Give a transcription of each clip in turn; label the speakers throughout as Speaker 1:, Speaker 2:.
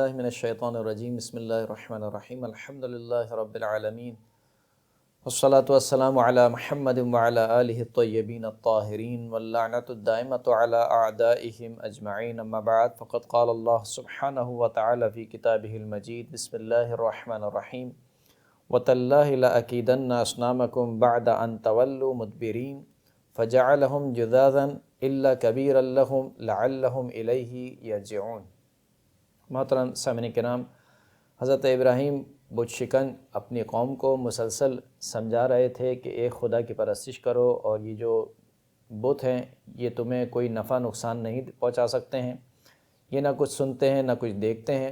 Speaker 1: باللہ من الشیطان الرجیم بسم اللہ الرحمن الرحیم الحمدللہ رب العالمین والصلاة والسلام علی محمد وعلی آلہ الطیبین الطاہرین واللعنۃ الدائمۃ علی اعدائہم اجمعین اما بعد فقد قال اللہ سبحانہ وتعالی فی کتابہ المجید بسم اللہ الرحمن الرحیم وتاللہ لأکیدن اصنامکم بعد ان تولوا مدبرین فجعلہم جذاذا الا کبیرا لہم لعلہم الیہ یرجعون۔ محترم سامعین کرام، حضرت ابراہیم بت شکن اپنی قوم کو مسلسل سمجھا رہے تھے کہ ایک خدا کی پرستش کرو، اور یہ جو بت ہیں یہ تمہیں کوئی نفع نقصان نہیں پہنچا سکتے ہیں، یہ نہ کچھ سنتے ہیں نہ کچھ دیکھتے ہیں،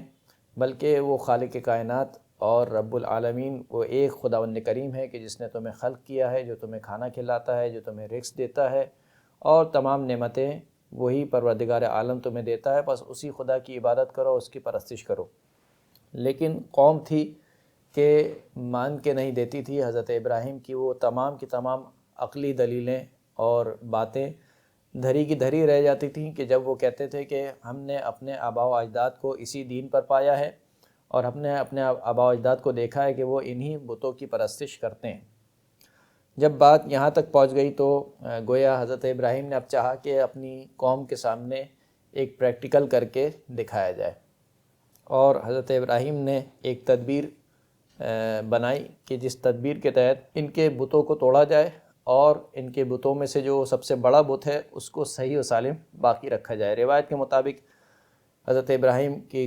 Speaker 1: بلکہ وہ خالق کائنات اور رب العالمین وہ ایک خداوند کریم ہے کہ جس نے تمہیں خلق کیا ہے، جو تمہیں کھانا کھلاتا ہے، جو تمہیں رزق دیتا ہے، اور تمام نعمتیں وہی پروردگار عالم تمہیں دیتا ہے۔ بس اسی خدا کی عبادت کرو، اس کی پرستش کرو۔ لیکن قوم تھی کہ مان کے نہیں دیتی تھی حضرت ابراہیم کی وہ تمام کی تمام عقلی دلیلیں اور باتیں دھری کی دھری رہ جاتی تھیں کہ جب وہ کہتے تھے کہ ہم نے اپنے آباء و اجداد کو اسی دین پر پایا ہے، اور ہم نے اپنے آباء و اجداد کو دیکھا ہے کہ وہ انہی بتوں کی پرستش کرتے ہیں۔ جب بات یہاں تک پہنچ گئی تو گویا حضرت ابراہیم نے اب چاہا کہ اپنی قوم کے سامنے ایک پریکٹیکل کر کے دکھایا جائے، اور حضرت ابراہیم نے ایک تدبیر بنائی کہ جس تدبیر کے تحت ان کے بتوں کو توڑا جائے، اور ان کے بتوں میں سے جو سب سے بڑا بت ہے اس کو صحیح و سالم باقی رکھا جائے۔ روایت کے مطابق حضرت ابراہیم کی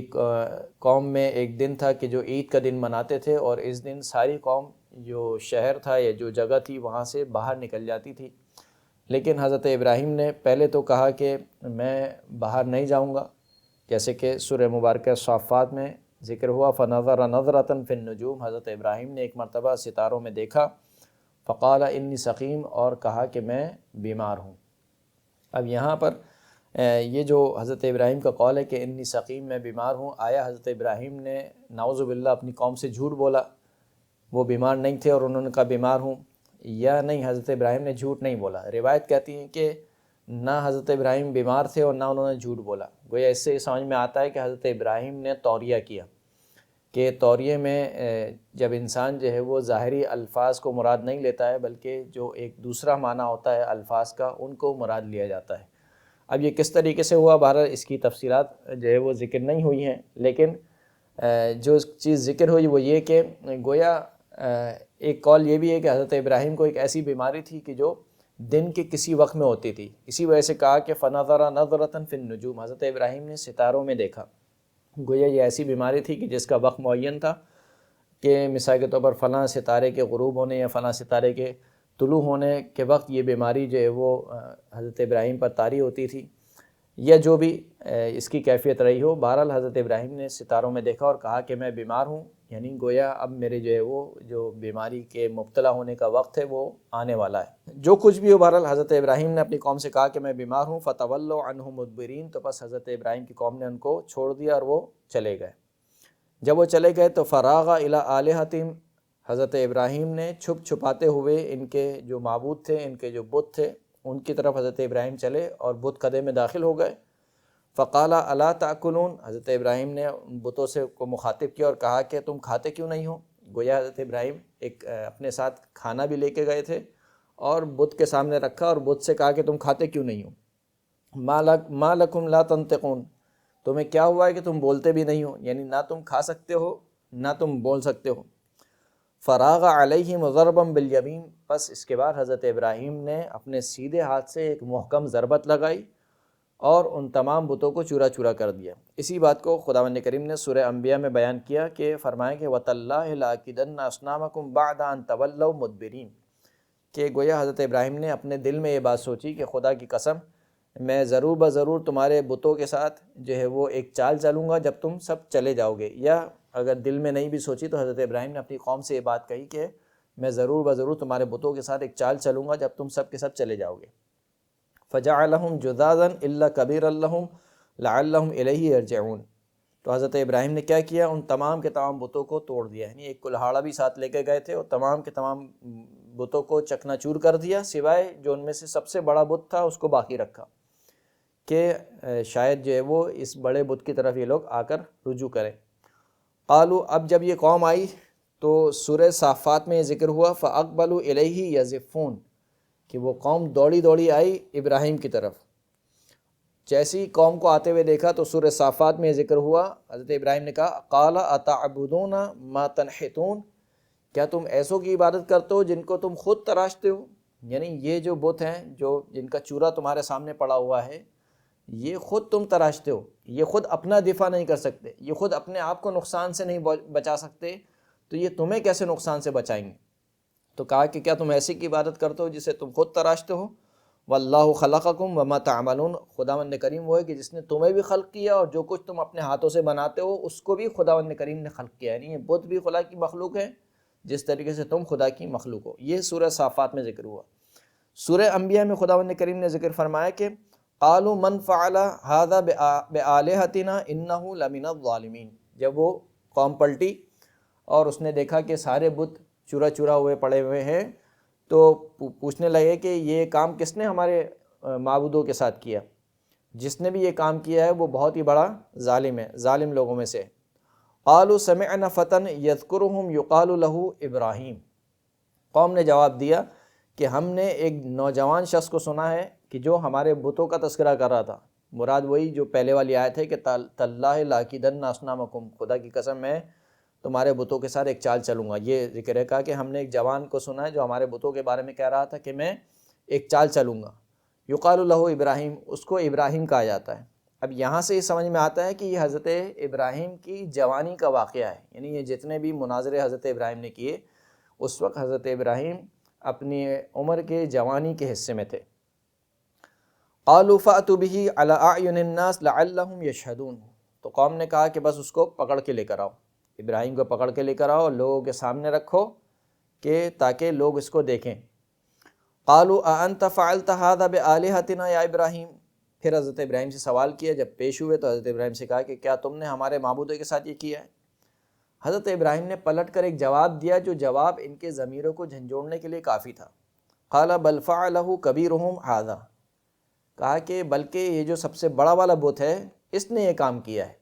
Speaker 1: قوم میں ایک دن تھا کہ جو عید کا دن مناتے تھے، اور اس دن ساری قوم جو شہر تھا یا جو جگہ تھی وہاں سے باہر نکل جاتی تھی، لیکن حضرت ابراہیم نے پہلے تو کہا کہ میں باہر نہیں جاؤں گا، جیسے کہ سورہ مبارکہ صافات میں ذکر ہوا فنظر نظرۃ فی النجوم، حضرت ابراہیم نے ایک مرتبہ ستاروں میں دیکھا، فقال انی سقیم، اور کہا کہ میں بیمار ہوں۔ اب یہاں پر یہ جو حضرت ابراہیم کا قول ہے کہ انی سقیم، میں بیمار ہوں، آیا حضرت ابراہیم نے نعوذ باللہ اپنی قوم سے جھوٹ بولا، وہ بیمار نہیں تھے اور انہوں نے کہا بیمار ہوں، یا نہیں حضرت ابراہیم نے جھوٹ نہیں بولا؟ روایت کہتی ہے کہ نہ حضرت ابراہیم بیمار تھے اور نہ انہوں نے جھوٹ بولا۔ گویا اس سے یہ سمجھ میں آتا ہے کہ حضرت ابراہیم نے توریہ کیا، کہ توریہ میں جب انسان جو ہے وہ ظاہری الفاظ کو مراد نہیں لیتا ہے، بلکہ جو ایک دوسرا معنی ہوتا ہے الفاظ کا ان کو مراد لیا جاتا ہے۔ اب یہ کس طریقے سے ہوا، بہرحال اس کی تفصیلات جو ہے وہ ذکر نہیں ہوئی ہیں، لیکن جو چیز ذکر ہوئی وہ یہ کہ گویا ایک قول یہ بھی ہے کہ حضرت ابراہیم کو ایک ایسی بیماری تھی کہ جو دن کے کسی وقت میں ہوتی تھی، اسی وجہ سے کہا کہ فنظر نظرۃ فی النجوم، حضرت ابراہیم نے ستاروں میں دیکھا۔ گویا یہ ایسی بیماری تھی کہ جس کا وقت معین تھا، کہ مثال کے طور پر فلاں ستارے کے غروب ہونے یا فلاں ستارے کے طلوع ہونے کے وقت یہ بیماری جو ہے وہ حضرت ابراہیم پر طاری ہوتی تھی، یا جو بھی اس کی کیفیت رہی ہو۔ بہرحال حضرت ابراہیم نے ستاروں میں دیکھا اور کہا کہ میں بیمار ہوں، یعنی گویا اب میرے جو ہے وہ جو بیماری کے مبتلا ہونے کا وقت ہے وہ آنے والا ہے۔ جو کچھ بھی ہو، بہرحال حضرت ابراہیم نے اپنی قوم سے کہا کہ میں بیمار ہوں، فتولوا عنہ مدبرین، تو بس حضرت ابراہیم کی قوم نے ان کو چھوڑ دیا اور وہ چلے گئے۔ جب وہ چلے گئے تو فراغ الی آلہتہم، حضرت ابراہیم نے چھپ چھپاتے ہوئے ان کے جو معبود تھے، ان کے جو بت تھے، ان کی طرف حضرت ابراہیم چلے اور بت کدے میں داخل ہو گئے۔ فقال الا تاکلون، حضرت ابراہیم نے بتوں سے کو مخاطب کیا اور کہا کہ تم کھاتے کیوں نہیں ہو؟ گویا حضرت ابراہیم ایک اپنے ساتھ کھانا بھی لے کے گئے تھے اور بت کے سامنے رکھا، اور بت سے کہا کہ تم کھاتے کیوں نہیں ہو؟ ما لکم لا تنطقون، تمہیں کیا ہوا ہے کہ تم بولتے بھی نہیں ہو، یعنی نہ تم کھا سکتے ہو نہ تم بول سکتے ہو۔ فراغ علیہم ضربا بالیمین، پس اس کے بعد حضرت ابراہیم نے اپنے سیدھے ہاتھ سے ایک محکم ضربت لگائی اور ان تمام بتوں کو چورا چورا کر دیا۔ اسی بات کو خداوند کریم نے سورہ انبیاء میں بیان کیا کہ فرمایا کہ وَتَاللَّهِ لَأَكِيدَنَّ أَصْنَامَكُمْ بَعْدَ أَن تَوَلَّوْا مُدْبِرِينَ، کہ گویا حضرت ابراہیم نے اپنے دل میں یہ بات سوچی کہ خدا کی قسم میں ضرور بضرور تمہارے بتوں کے ساتھ جو ہے وہ ایک چال چلوں گا جب تم سب چلے جاؤ گے۔ یا اگر دل میں نہیں بھی سوچی تو حضرت ابراہیم نے اپنی قوم سے یہ بات کہی کہ میں ضرور بضرور تمہارے بتوں کے ساتھ ایک چال چلوں گا جب تم سب کے سب چلے جاؤ گے۔ فجعلہم جذاذا الا کبیرا لہم لعلہم الیہ یرجعون، تو حضرت ابراہیم نے کیا کیا، ان تمام کے تمام بتوں کو توڑ دیا، یعنی ایک کلہاڑا بھی ساتھ لے کے گئے تھے اور تمام کے تمام بتوں کو چکنا چور کر دیا، سوائے جو ان میں سے سب سے بڑا بت تھا اس کو باقی رکھا، کہ شاید جو ہے وہ اس بڑے بت کی طرف یہ لوگ آ کر رجوع کریں۔ قالوا، اب جب یہ قوم آئی تو سورہ صافات میں یہ ذکر ہوا فَأَقْبَلُوا إِلَيْهِ يَزِفُّونَ، کہ وہ قوم دوڑی دوڑی آئی ابراہیم کی طرف۔ جیسی قوم کو آتے ہوئے دیکھا تو سورہ صافات میں یہ ذکر ہوا، حضرت ابراہیم نے کہا قَالَ أَتَعْبُدُونَ مَا تَنْحِتُونَ، کیا تم ایسوں کی عبادت کرتے ہو جن کو تم خود تراشتے ہو؟ یعنی یہ جو بت ہیں جن کا چورا تمہارے سامنے پڑا ہوا ہے، یہ خود تم تراشتے ہو، یہ خود اپنا دفاع نہیں کر سکتے، یہ خود اپنے آپ کو نقصان سے نہیں بچا سکتے، تو یہ تمہیں کیسے نقصان سے بچائیں گے؟ تو کہا کہ کیا تم ایسی کی عبادت کرتے ہو جسے تم خود تراشتے ہو؟ واللہ خلقکم وما تعملون، خداوند کریم وہ ہے کہ جس نے تمہیں بھی خلق کیا اور جو کچھ تم اپنے ہاتھوں سے بناتے ہو اس کو بھی خداوند کریم نے خلق کیا، یعنی یہ بت بھی خدا کی مخلوق ہے جس طریقے سے تم خدا کی مخلوق ہو۔ یہ سورہ صافات میں ذکر ہوا۔ سورہ انبیاء میں خداوند کریم نے ذکر فرمایا کہ قالوا من فعل هذا بآلهتنا انه لمن الظالمین، جب وہ قوم پلٹی اور اس نے دیکھا کہ سارے بت چورا چورا ہوئے پڑے ہوئے ہیں تو پوچھنے لگے کہ یہ کام کس نے ہمارے معبودوں کے ساتھ کیا؟ جس نے بھی یہ کام کیا ہے وہ بہت ہی بڑا ظالم ہے، ظالم لوگوں میں سے۔ قالوا سمعنا فتى يذكرهم يقال له ابراہیم، قوم نے جواب دیا کہ ہم نے ایک نوجوان شخص کو سنا ہے کہ جو ہمارے بتوں کا تذکرہ کر رہا تھا۔ مراد وہی جو پہلے والی آیت ہے کہ تاللہ لاکیدن اصنامکم، خدا کی قسم میں تمہارے بتوں کے ساتھ ایک چال چلوں گا۔ یہ ذکر ہے، کہا کہ ہم نے ایک جوان کو سنا ہے جو ہمارے بتوں کے بارے میں کہہ رہا تھا کہ میں ایک چال چلوں گا۔ یقال له ابراہیم، اس کو ابراہیم کہا جاتا ہے۔ اب یہاں سے یہ سمجھ میں آتا ہے کہ یہ حضرت ابراہیم کی جوانی کا واقعہ ہے، یعنی یہ جتنے بھی مناظرے حضرت ابراہیم نے کیے اس وقت حضرت ابراہیم اپنی عمر کے جوانی کے حصے میں تھے۔ قالوا فأتوا به على اعین الناس لعلهم يشهدون، تو قوم نے کہا کہ بس اس کو پکڑ کے لے کر آؤ، ابراہیم کو پکڑ کے لے کر آؤ، لوگوں کے سامنے رکھو کہ تاکہ لوگ اس کو دیکھیں۔ قالوا اانت فعلت هذا بآلهتنا یا ابراہیم، پھر حضرت ابراہیم سے سوال کیا، جب پیش ہوئے تو حضرت ابراہیم سے کہا کہ کیا تم نے ہمارے معبودوں کے ساتھ یہ کیا ہے؟ حضرت ابراہیم نے پلٹ کر ایک جواب دیا جو جواب ان کے ضمیروں کو جھنجھوڑنے کے لیے کافی تھا۔ قال بل فعلہ کبیرہم ھذا، کہا کہ بلکہ یہ جو سب سے بڑا والا بت ہے اس نے یہ کام کیا ہے۔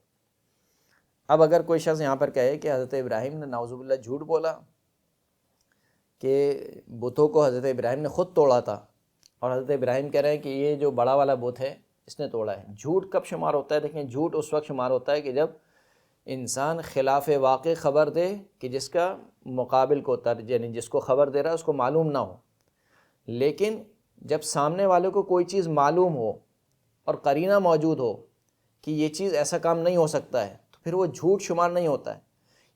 Speaker 1: اب اگر کوئی شخص یہاں پر کہے کہ حضرت ابراہیم نے نعوذ باللہ جھوٹ بولا کہ بتوں کو حضرت ابراہیم نے خود توڑا تھا، اور حضرت ابراہیم کہہ رہے ہیں کہ یہ جو بڑا والا بت ہے اس نے توڑا ہے، جھوٹ کب شمار ہوتا ہے؟ دیکھیں، جھوٹ اس وقت شمار ہوتا ہے کہ جب انسان خلاف واقع خبر دے کہ جس کا مقابل کو یعنی جس کو خبر دے رہا ہے اس کو معلوم نہ ہو، لیکن جب سامنے والے کو کوئی چیز معلوم ہو اور قرینہ موجود ہو کہ یہ چیز ایسا کام نہیں ہو سکتا ہے تو پھر وہ جھوٹ شمار نہیں ہوتا ہے۔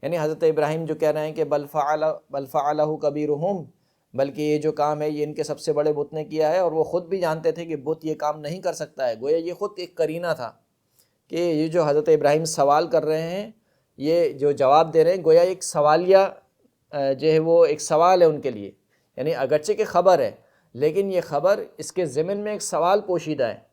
Speaker 1: یعنی حضرت ابراہیم جو کہہ رہے ہیں کہ بل فعلہ کبیرہم، بلکہ یہ جو کام ہے یہ ان کے سب سے بڑے بت نے کیا ہے، اور وہ خود بھی جانتے تھے کہ بت یہ کام نہیں کر سکتا ہے، گویا یہ خود ایک قرینہ تھا کہ یہ جو حضرت ابراہیم سوال کر رہے ہیں، یہ جو جواب دے رہے ہیں، گویا ایک سوالیہ جو ہے وہ ایک سوال ہے ان کے لیے، یعنی اگرچہ کہ خبر ہے لیکن یہ خبر اس کے ضمن میں ایک سوال پوشیدہ ہے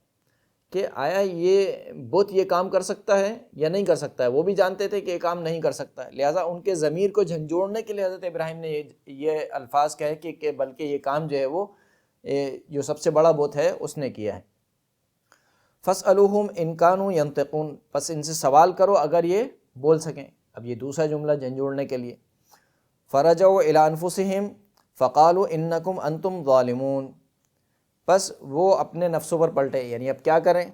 Speaker 1: کہ آیا یہ بت یہ کام کر سکتا ہے یا نہیں کر سکتا ہے۔ وہ بھی جانتے تھے کہ یہ کام نہیں کر سکتا ہے، لہٰذا ان کے ضمیر کو جھنجھوڑنے کے لیے حضرت ابراہیم نے یہ الفاظ کہے کہ بلکہ یہ کام جو ہے وہ جو سب سے بڑا بت ہے اس نے کیا ہے۔ فَاسْأَلُوهُمْ إِنْ كَانُوا يَنْطِقُونَ، پس ان سے سوال کرو اگر یہ بول سکیں۔ اب یہ دوسرا جملہ جھنجھوڑنے کے لیے۔ فَرَجَعُوا إِلَىٰ أَنفُسِهِمْ فَقَالُوا إِنَّكُمْ أَنْتُمْ ظَالِمُونَ، پس وہ اپنے نفسوں پر پلٹے، یعنی اب کیا کریں؟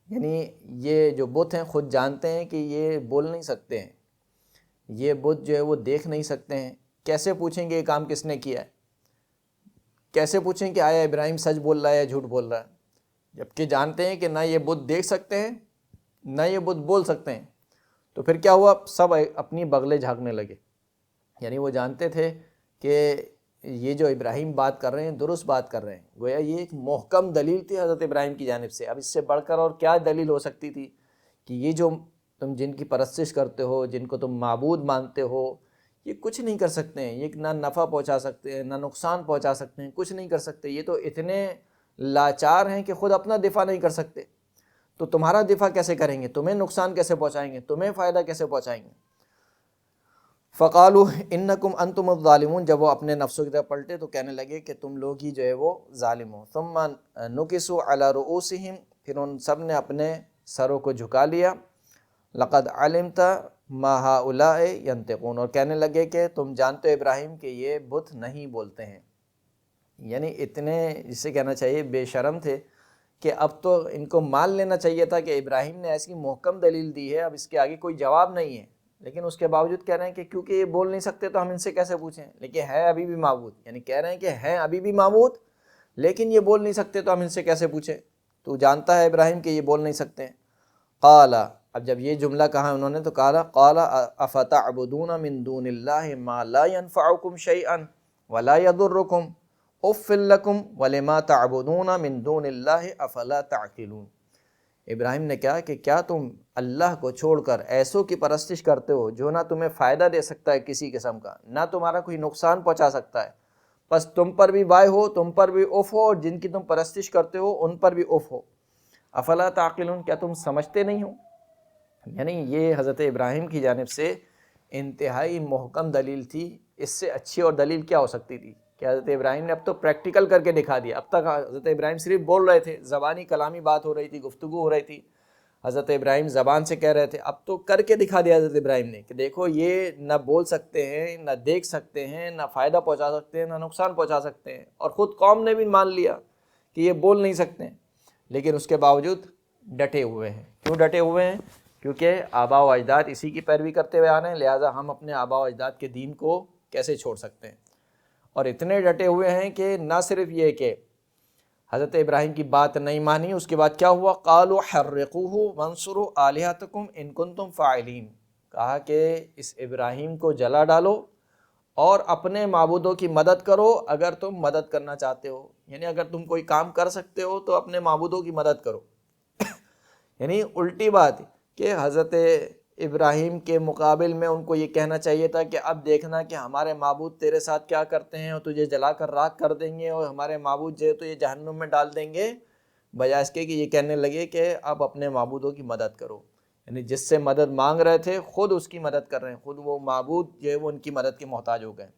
Speaker 1: یعنی یہ جو بت ہیں خود جانتے ہیں کہ یہ بول نہیں سکتے ہیں، یہ بت جو ہے وہ دیکھ نہیں سکتے ہیں، کیسے پوچھیں گے یہ کام کس نے کیا ہے؟ کیسے پوچھیں کہ آیا ابراہیم سچ بول رہا ہے یا جھوٹ بول رہا ہے؟ جبکہ جانتے ہیں کہ نہ یہ بت دیکھ سکتے ہیں نہ یہ بت بول سکتے ہیں۔ تو پھر کیا ہوا؟ سب اپنی بغلیں جھانکنے لگے، یعنی وہ جانتے تھے کہ یہ جو ابراہیم بات کر رہے ہیں درست بات کر رہے ہیں، گویا یہ ایک محکم دلیل تھی حضرت ابراہیم کی جانب سے۔ اب اس سے بڑھ کر اور کیا دلیل ہو سکتی تھی کہ یہ جو تم جن کی پرستش کرتے ہو، جن کو تم معبود مانتے ہو، یہ کچھ نہیں کر سکتے ہیں، یہ نہ نفع پہنچا سکتے ہیں نہ نقصان پہنچا سکتے ہیں، کچھ نہیں کر سکتے، یہ تو اتنے لاچار ہیں کہ خود اپنا دفاع نہیں کر سکتے، تو تمہارا دفاع کیسے کریں گے؟ تمہیں نقصان کیسے پہنچائیں گے؟ تمہیں فائدہ کیسے پہنچائیں گے؟ فقالوا انکم انتم الظالمون، جب وہ اپنے نفسوں کی طرف پلٹے تو کہنے لگے کہ تم لوگ ہی جو ہے وہ ظالم ہو۔ ثم نکسوا علی رؤوسہم پھر ان سب نے اپنے سروں کو جھکا لیا. لقد علمت ما هؤلاء ينطقون، اور کہنے لگے کہ تم جانتے ہو ابراہیم کہ یہ بت نہیں بولتے ہیں. یعنی اتنے جسے کہنا چاہیے بے شرم تھے کہ اب تو ان کو مان لینا چاہیے تھا کہ ابراہیم نے ایسی محکم دلیل دی ہے، اب اس کے آگے کوئی جواب نہیں ہے. لیکن اس کے باوجود کہہ رہے ہیں کہ کیونکہ یہ بول نہیں سکتے تو ہم ان سے کیسے پوچھیں، لیکن ہے ابھی بھی معبود. یعنی کہہ رہے ہیں کہ ہیں ابھی بھی معبود لیکن یہ بول نہیں سکتے تو ہم ان سے کیسے پوچھیں. تو جانتا ہے ابراہیم کہ یہ بول نہیں سکتے ہیں. قال، اب جب یہ جملہ کہا انہوں نے تو قال افتعبدون من دون اللہ ما لا ينفعکم شیئا ولا یضرکم اف لکم ولما تعبدون من دون اللہ افلا تعقلون. ابراہیم نے کہا کہ کیا تم اللہ کو چھوڑ کر ایسوں کی پرستش کرتے ہو جو نہ تمہیں فائدہ دے سکتا ہے کسی قسم کا، نہ تمہارا کوئی نقصان پہنچا سکتا ہے، بس تم پر بھی وائے ہو، تم پر بھی اف ہو، اور جن کی تم پرستش کرتے ہو ان پر بھی اف ہو. افلا تعقلون، کیا تم سمجھتے نہیں ہو. یعنی یہ حضرت ابراہیم کی جانب سے انتہائی محکم دلیل تھی. اس سے اچھی اور دلیل کیا ہو سکتی تھی کہ حضرت ابراہیم نے اب تو پریکٹیکل کر کے دکھا دیا. اب تک حضرت ابراہیم صرف بول رہے تھے، زبانی کلامی بات ہو رہی تھی، گفتگو ہو رہی تھی، حضرت ابراہیم زبان سے کہہ رہے تھے. اب تو کر کے دکھا دیا حضرت ابراہیم نے کہ دیکھو یہ نہ بول سکتے ہیں، نہ دیکھ سکتے ہیں، نہ فائدہ پہنچا سکتے ہیں، نہ نقصان پہنچا سکتے ہیں. اور خود قوم نے بھی مان لیا کہ یہ بول نہیں سکتے ہیں، لیکن اس کے باوجود ڈٹے ہوئے ہیں. کیوں ڈٹے ہوئے ہیں؟ کیونکہ آباء و اجداد اسی کی پیروی کرتے ہوئے آ رہے ہیں، لہٰذا ہم اپنے آباء و اجداد کے دین کو کیسے چھوڑ سکتے ہیں. اور اتنے ڈٹے ہوئے ہیں کہ نہ صرف یہ کہ حضرت ابراہیم کی بات نہیں مانی، اس کے بعد کیا ہوا؟ قالوا حرقوہ وانصروا آلہتکم ان کنتم فاعلین. کہا کہ اس ابراہیم کو جلا ڈالو اور اپنے معبودوں کی مدد کرو اگر تم مدد کرنا چاہتے ہو. یعنی اگر تم کوئی کام کر سکتے ہو تو اپنے معبودوں کی مدد کرو. یعنی الٹی بات کہ حضرت ابراہیم کے مقابل میں ان کو یہ کہنا چاہیے تھا کہ اب دیکھنا کہ ہمارے معبود تیرے ساتھ کیا کرتے ہیں، اور تجھے جلا کر راکھ کر دیں گے، اور ہمارے معبود جو ہے تو یہ جہنم میں ڈال دیں گے، بجائے اس کے کہ یہ کہنے لگے کہ اب اپنے معبودوں کی مدد کرو. یعنی جس سے مدد مانگ رہے تھے خود اس کی مدد کر رہے ہیں، خود وہ معبود جو ہے وہ ان کی مدد کے محتاج ہو گئے.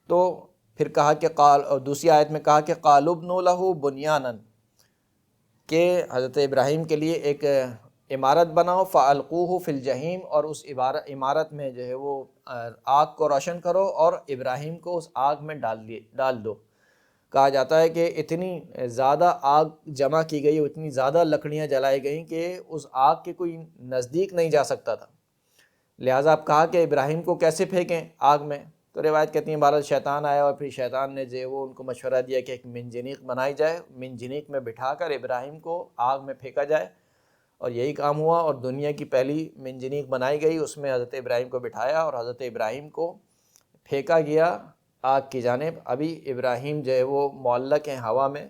Speaker 1: تو پھر کہا کہ اور دوسری آیت میں کہا کہ قالوا ابنوا لہ بنیانا، کہ حضرت ابراہیم کے لیے ایک عمارت بناؤ، فَأَلْقُوهُ فِي الْجَحِيمِ، اور اس عمارت میں جو ہے وہ آگ کو روشن کرو اور ابراہیم کو اس آگ میں ڈال دو. کہا جاتا ہے کہ اتنی زیادہ آگ جمع کی گئی، اتنی زیادہ لکڑیاں جلائی گئیں کہ اس آگ کے کوئی نزدیک نہیں جا سکتا تھا. لہٰذا اب کہا کہ ابراہیم کو کیسے پھینکیں آگ میں. تو روایت کہتی ہیں بہرحال شیطان آیا اور پھر شیطان نے جو ہے وہ ان کو مشورہ دیا کہ ایک منجنیق بنائی جائے، منجنیق میں بٹھا کر ابراہیم کو آگ میں پھینکا جائے. اور یہی کام ہوا، اور دنیا کی پہلی منجنیق بنائی گئی، اس میں حضرت ابراہیم کو بٹھایا اور حضرت ابراہیم کو پھینکا گیا آگ کی جانب. ابھی ابراہیم جو ہے وہ معلق ہیں ہوا میں.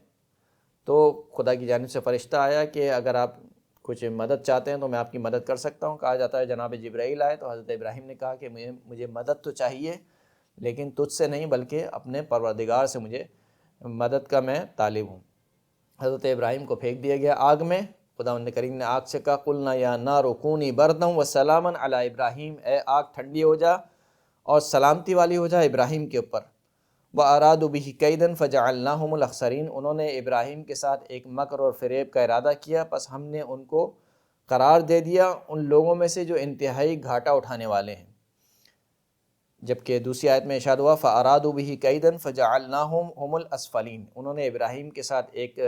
Speaker 1: تو خدا کی جانب سے فرشتہ آیا کہ اگر آپ کچھ مدد چاہتے ہیں تو میں آپ کی مدد کر سکتا ہوں. کہا جاتا ہے جناب جبرائیل آئے تو حضرت ابراہیم نے کہا کہ مجھے مدد تو چاہیے لیکن تجھ سے نہیں بلکہ اپنے پروردگار سے مجھے مدد کا میں طالب ہوں. حضرت ابراہیم کو پھینک دیا گیا آگ میں. خداوند کریم نے آگ سے کہا قلنا یا نار کونی بردا وسلاما علی ابراہیم، اے آگ ٹھنڈی ہو جا اور سلامتی والی ہو جا ابراہیم کے اوپر. وَأَرَادُوا بِهِ كَيْدًا فَجَعَلْنَاهُمُ الْأَخْسَرِينَ، انہوں نے ابراہیم کے ساتھ ایک مکر اور فریب کا ارادہ کیا، پس ہم نے ان کو قرار دے دیا ان لوگوں میں سے جو انتہائی گھاٹا اٹھانے والے ہیں. جبکہ دوسری آیت میں ارشاد ہوا فَأَرَادُوا بِهِ كَيْدًا فَجَعَلْنَاهُمْ هُمُ الْأَسْفَلِينَ، انہوں نے ابراہیم کے ساتھ ایک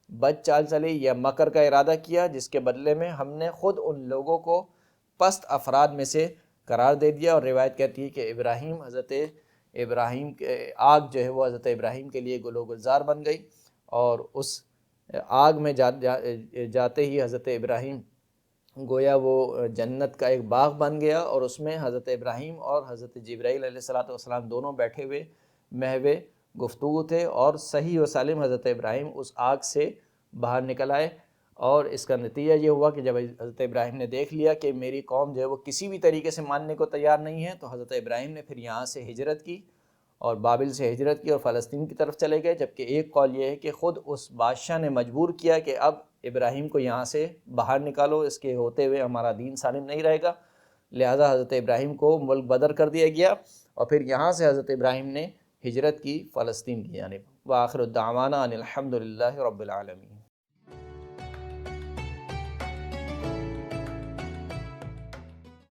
Speaker 1: بد چال چلی یا مکر کا ارادہ کیا جس کے بدلے میں ہم نے خود ان لوگوں کو پست افراد میں سے قرار دے دیا. اور روایت کہتی ہے کہ حضرت ابراہیم کے آگ جو ہے وہ حضرت ابراہیم کے لیے گل و گلزار بن گئی، اور اس آگ میں جاتے ہی حضرت ابراہیم گویا وہ جنت کا ایک باغ بن گیا، اور اس میں حضرت ابراہیم اور حضرت جبرائیل علیہ السلام دونوں بیٹھے ہوئے محو گفتگو تھے، اور صحیح و سالم حضرت ابراہیم اس آگ سے باہر نکل آئے. اور اس کا نتیجہ یہ ہوا کہ جب حضرت ابراہیم نے دیکھ لیا کہ میری قوم جو ہے وہ کسی بھی طریقے سے ماننے کو تیار نہیں ہے، تو حضرت ابراہیم نے پھر یہاں سے ہجرت کی اور بابل سے ہجرت کی اور فلسطین کی طرف چلے گئے. جبکہ ایک قول یہ ہے کہ خود اس بادشاہ نے مجبور کیا کہ اب ابراہیم کو یہاں سے باہر نکالو، اس کے ہوتے ہوئے ہمارا دین سالم نہیں رہے گا. لہذا حضرت ابراہیم کو ملک بدر کر دیا گیا، اور پھر یہاں سے حضرت ابراہیم نے ہجرت کی فلسطین کی جانب. وآخر الدعوانا ان الحمد للہ رب العالمین.